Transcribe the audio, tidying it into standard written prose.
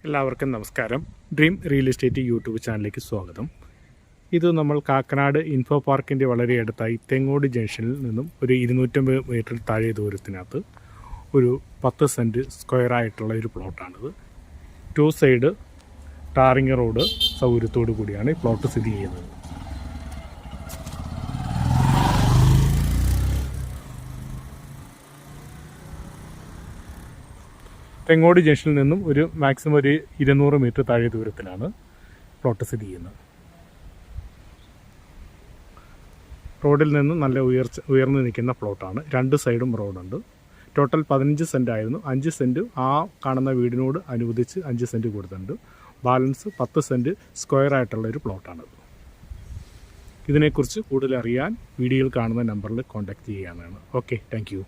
എല്ലാവർക്കും നമസ്കാരം. Dream real estate YouTube ചാനലിലേക്ക് സ്വാഗതം. ഇത് നമ്മൾ കാക്കനാട് ഇൻഫോ പാർക്കിൻ്റെ വളരെ അടുത്തായി തെങ്ങോട് ജംഗ്ഷനിൽ നിന്നും ഒരു 250 മീറ്റർ താഴെ ദൂരത്തിനകത്ത് ഒരു 10 സെൻറ്റ് സ്ക്വയറായിട്ടുള്ള ഒരു പ്ലോട്ടാണിത്. 2 സൈഡ് ടാറിങ് റോഡ് സൗകര്യത്തോടു കൂടിയാണ് ഈ പ്ലോട്ട് സ്ഥിതി ചെയ്യുന്നത്. തെങ്ങോട് ജംഗ്ഷനിൽ നിന്നും ഒരു മാക്സിമം ഒരു 200 മീറ്റർ താഴെ ദൂരത്തിലാണ് പ്ലോട്ട് സ്ഥിതി ചെയ്യുന്നത്. റോഡിൽ നിന്ന് നല്ല ഉയർന്നു നിൽക്കുന്ന പ്ലോട്ടാണ്. 2 സൈഡും റോഡുണ്ട്. ടോട്ടൽ 15 സെൻറ്റ് ആയിരുന്നു. 5 സെൻറ്റ് ആ കാണുന്ന വീടിനോട് അനുവദിച്ച് 5 സെൻറ്റ് കൊടുത്തിട്ടുണ്ട്. ബാലൻസ് 10 സെൻറ്റ് സ്ക്വയർ ആയിട്ടുള്ള ഒരു പ്ലോട്ടാണത്. ഇതിനെക്കുറിച്ച് കൂടുതൽ അറിയാൻ വീഡിയോയിൽ കാണുന്ന നമ്പറിൽ കോൺടാക്റ്റ് ചെയ്യാവുന്നതാണ്. Okay, thank you.